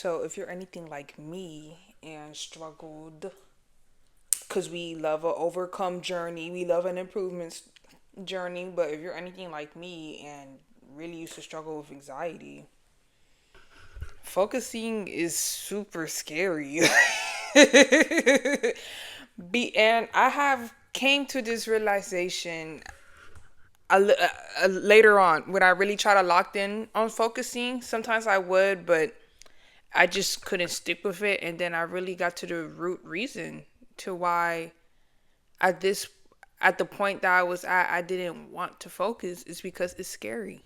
So, if you're anything like me and struggled, because we love a overcome journey, we love an improvement journey, but if you're anything like me and really used to struggle with anxiety, focusing is super scary. And I have came to this realization later on when I really try to lock in on focusing. Sometimes I would, but I just couldn't stick with it. And then I really got to the root reason to why at this at the point that I was at, I didn't want to focus is because it's scary.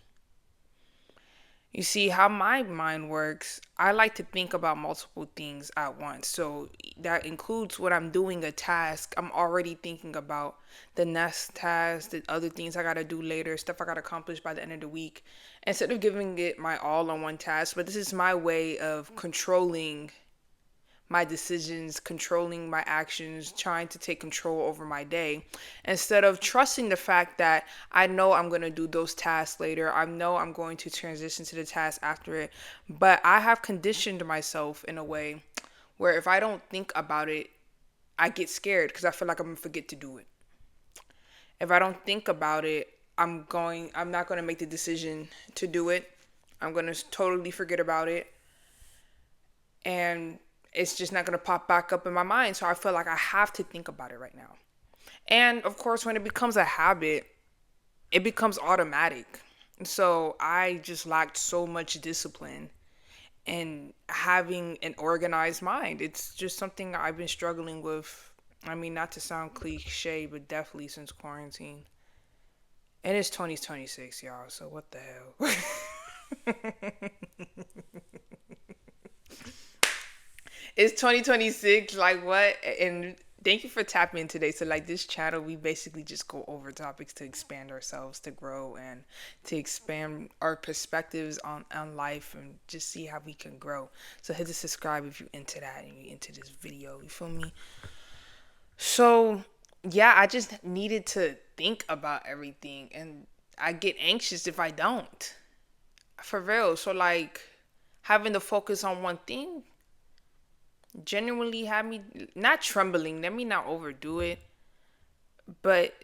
You see how my mind works. I like to think about multiple things at once. So that includes when I'm doing a task, I'm already thinking about the next task, the other things I got to do later, stuff I got to accomplish by the end of the week. Instead of giving it my all on one task, but this is my way of controlling my decisions, controlling my actions, trying to take control over my day instead of trusting the fact that I know I'm going to do those tasks later. I know I'm going to transition to the task after it. But I have conditioned myself in a way where if I don't think about it, I get scared because I feel like I'm going to forget to do it. If I don't think about it, I'm not going to make the decision to do it. I'm going to totally forget about it, and it's just not going to pop back up in my mind. So I feel like I have to think about it right now. And of course, when it becomes a habit, it becomes automatic. So I just lacked so much discipline and having an organized mind. It's just something I've been struggling with. I mean, not to sound cliche, but definitely since quarantine. And it's 2026, y'all. So what the hell? It's 2026. Like what? And thank you for tapping in today. So like this channel, we basically just go over topics to expand ourselves, to grow, and to expand our perspectives on life, and just see how we can grow. So hit the subscribe if you're into that and you're into this video. You feel me? So yeah, I just needed to think about everything, and I get anxious if I don't. For real. So like having to focus on one thing genuinely had me not trembling. Let me not overdo it, but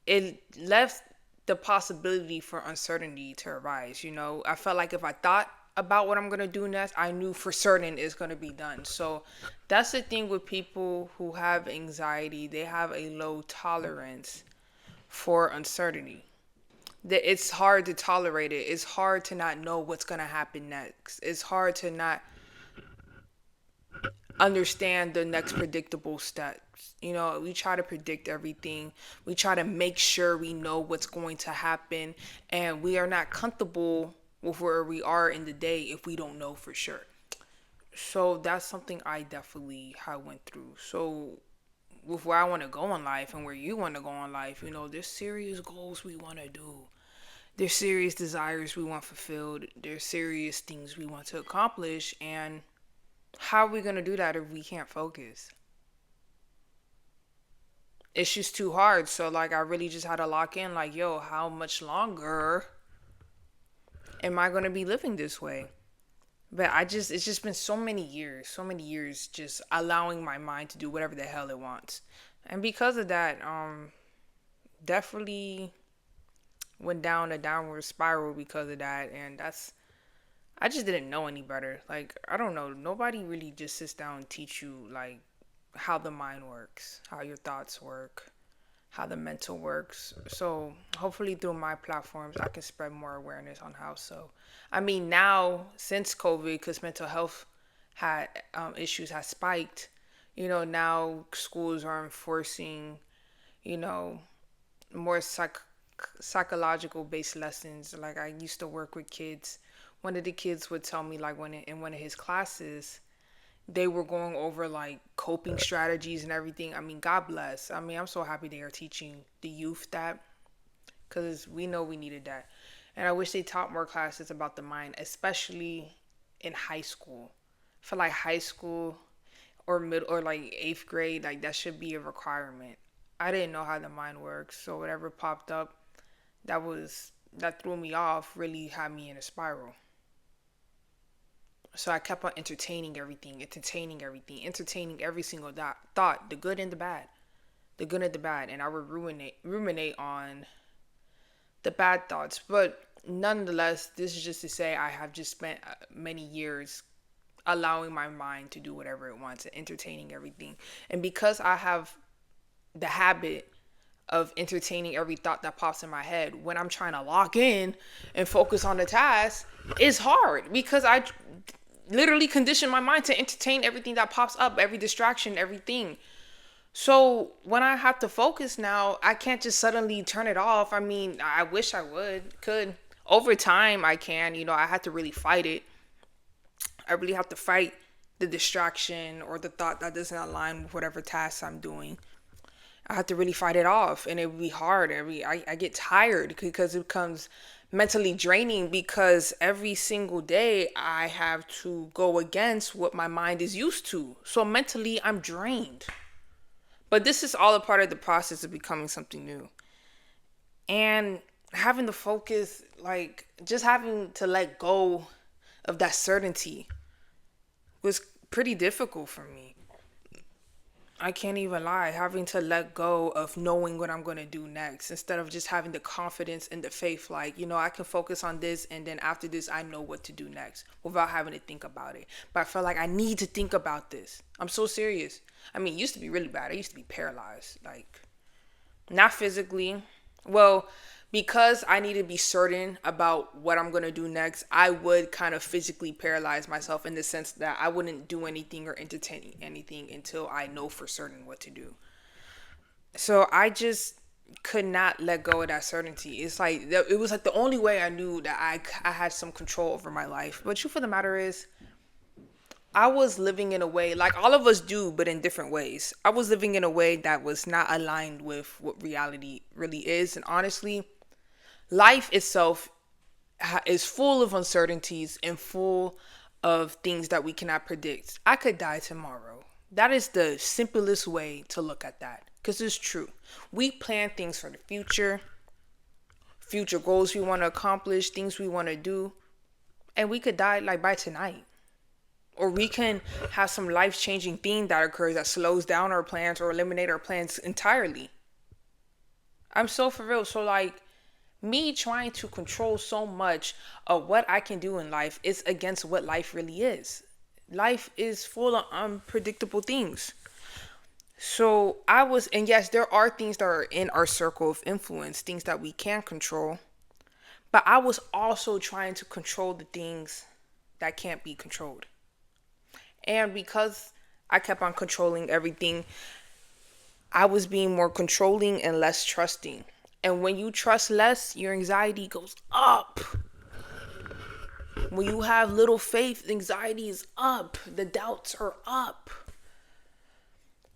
it left the possibility for uncertainty to arise. I felt like if I thought about what I'm gonna do next, I knew for certain it's gonna be done. So that's the thing with people who have anxiety. They have a low tolerance for uncertainty. That it's hard to tolerate it. It's hard to not know what's gonna happen next. It's hard to not understand the next predictable steps. We try to predict everything. We try to make sure we know what's going to happen, and we are not comfortable with where we are in the day if we don't know for sure. So that's something I definitely have went through. So with where I want to go in life and where you want to go in life, there's serious goals we want to do. There's serious desires we want fulfilled. There's serious things we want to accomplish, and how are we going to do that if we can't focus? It's just too hard. So, like, I really just had to lock in, like, yo, how much longer am I going to be living this way? But it's just been so many years just allowing my mind to do whatever the hell it wants. And because of that, definitely went down a downward spiral because of that. And I just didn't know any better. Like, I don't know. Nobody really just sits down and teach you, like, how the mind works, how your thoughts work, how the mental works. So hopefully through my platforms, I can spread more awareness on how. So, I mean, now since COVID, because mental health had issues has spiked. Now schools are enforcing, you know, more psychological based lessons. Like I used to work with kids. One of the kids would tell me like in one of his classes they were going over like coping strategies and everything. I mean, God bless. I mean, I'm so happy they are teaching the youth that, because we know we needed that. And I wish they taught more classes about the mind, especially in high school. For like high school or mid or like eighth grade, like that should be a requirement. I didn't know how the mind works, so whatever popped up, that threw me off. Really had me in a spiral. So I kept on entertaining every single thought, the good and the bad, and I would ruminate on the bad thoughts. But nonetheless, this is just to say I have just spent many years allowing my mind to do whatever it wants and entertaining everything. And because I have the habit of entertaining every thought that pops in my head, when I'm trying to lock in and focus on the task, it's hard because I literally condition my mind to entertain everything that pops up, every distraction, everything. So when I have to focus now, I can't just suddenly turn it off. I mean, I wish I could. Over time, I can. I had to really fight it. I really have to fight the distraction or the thought that doesn't align with whatever task I'm doing. I have to really fight it off, and it would be hard. I get tired because it becomes mentally draining because every single day I have to go against what my mind is used to. So mentally, I'm drained. But this is all a part of the process of becoming something new. And having to focus, like just having to let go of that certainty was pretty difficult for me. I can't even lie, having to let go of knowing what I'm going to do next instead of just having the confidence and the faith, like, I can focus on this and then after this, I know what to do next without having to think about it. But I felt like I need to think about this. I'm so serious. I mean, it used to be really bad. I used to be paralyzed, like, not physically. Well, because I need to be certain about what I'm going to do next, I would kind of physically paralyze myself in the sense that I wouldn't do anything or entertain anything until I know for certain what to do. So I just could not let go of that certainty. It's like, it was like the only way I knew that I had some control over my life. But truth of the matter is, I was living in a way, like all of us do, but in different ways. I was living in a way that was not aligned with what reality really is. And honestly, life itself is full of uncertainties and full of things that we cannot predict. I could die tomorrow. That is the simplest way to look at that because it's true. We plan things for the future goals we want to accomplish, things we want to do, and we could die like by tonight. Or we can have some life-changing thing that occurs that slows down our plans or eliminate our plans entirely. I'm so for real. So like, me trying to control so much of what I can do in life is against what life really is. Life is full of unpredictable things. So and yes, there are things that are in our circle of influence, things that we can control. But I was also trying to control the things that can't be controlled. And because I kept on controlling everything, I was being more controlling and less trusting. And when you trust less, your anxiety goes up. When you have little faith, anxiety is up. The doubts are up.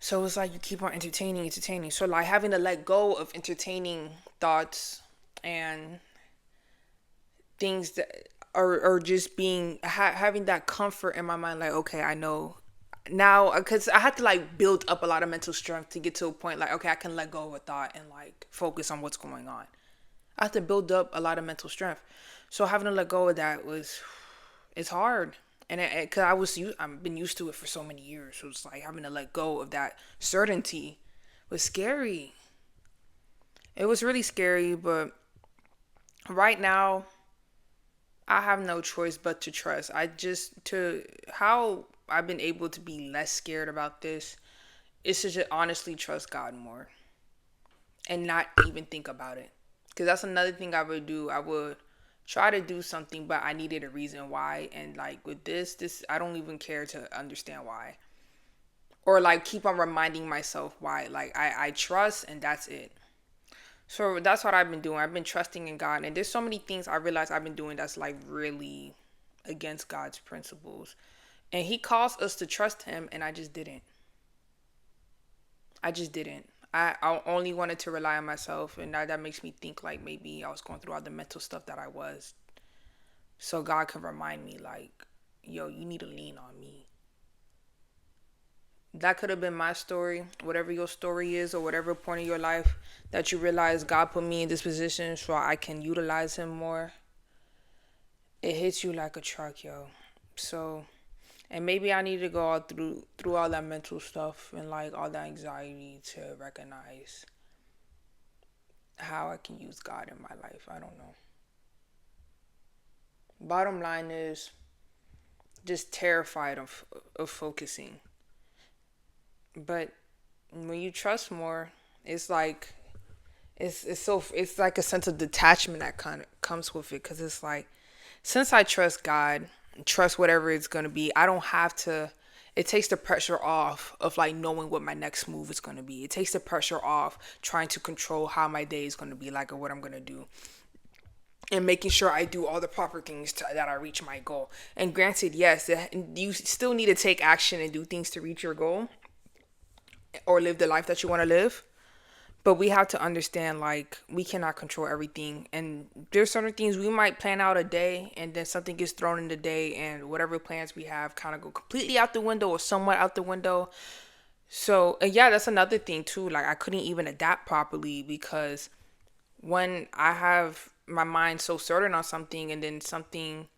So it's like you keep on entertaining. So like having to let go of entertaining thoughts and things that are just being having that comfort in my mind, like, okay, I know now, because I had to like build up a lot of mental strength to get to a point like, okay, I can let go of a thought and like focus on what's going on. I have to build up a lot of mental strength. So having to let go of that it's hard. And because I've been used to it for so many years. So it's like having to let go of that certainty was scary. It was really scary, but right now I have no choice but to trust. How I've been able to be less scared about this is to just honestly trust God more and not even think about it. Because that's another thing I would do. I would try to do something, but I needed a reason why. And like with this, I don't even care to understand why. Or like keep on reminding myself why. Like I trust and that's it. So that's what I've been doing. I've been trusting in God. And there's so many things I realize I've been doing that's like really against God's principles. And he calls us to trust him, and I just didn't. I just didn't. I only wanted to rely on myself, and that makes me think like maybe I was going through all the mental stuff that I was. So God can remind me like, yo, you need to lean on me. That could have been my story. Whatever your story is or whatever point in your life that you realize God put me in this position so I can utilize him more. It hits you like a truck, yo. So, and maybe I need to go out through all that mental stuff and like all that anxiety to recognize how I can use God in my life. I don't know. Bottom line is just terrified of focusing. But when you trust more, it's like it's like a sense of detachment that kind of comes with it, because it's like, since I trust God, trust whatever it's going to be, I don't have to. It takes the pressure off of like knowing what my next move is going to be. It takes the pressure off trying to control how my day is going to be like, or what I'm going to do, and making sure I do all the proper things that I reach my goal. And granted, yes, you still need to take action and do things to reach your goal or live the life that you want to live. But we have to understand, like, we cannot control everything, and there's certain things we might plan out a day and then something gets thrown in the day, and whatever plans we have kind of go completely out the window or somewhat out the window. So yeah, that's another thing too, like I couldn't even adapt properly because when I have my mind so certain on something and then something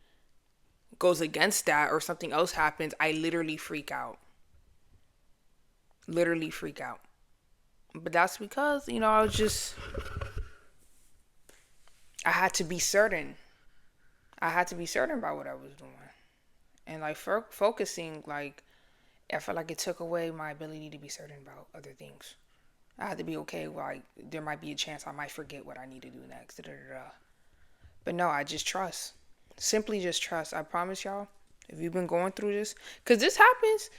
goes against that or something else happens, I literally freak out. Literally freak out. But that's because, I had to be certain. I had to be certain about what I was doing. And like focusing, like, I felt like it took away my ability to be certain about other things. I had to be okay. Like, there might be a chance I might forget what I need to do next. Da, da, da, da. But no, I just trust. Simply just trust. I promise y'all, if you've been going through this, because this happens,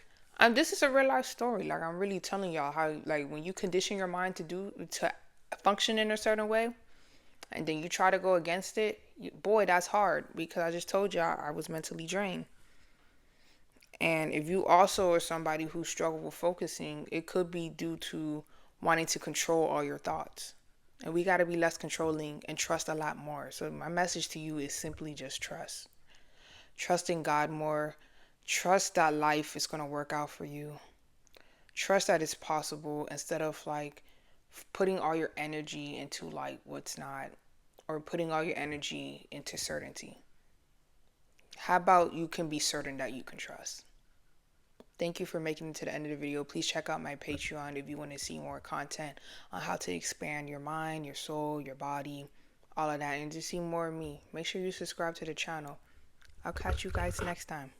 this is a real life story. Like, I'm really telling y'all how, like, when you condition your mind to function in a certain way, and then you try to go against it, boy, that's hard, because I just told you I was mentally drained. And if you also are somebody who struggle with focusing, it could be due to wanting to control all your thoughts. And we got to be less controlling and trust a lot more. So my message to you is simply just trust. Trust in God more. Trust that life is going to work out for you. Trust that it's possible, instead of like putting all your energy into like what's not, or putting all your energy into certainty. How about you can be certain that you can trust? Thank you for making it to the end of the video. Please check out my Patreon if you want to see more content on how to expand your mind, your soul, your body, all of that, and to see more of me. Make sure you subscribe to the channel. I'll catch you guys next time.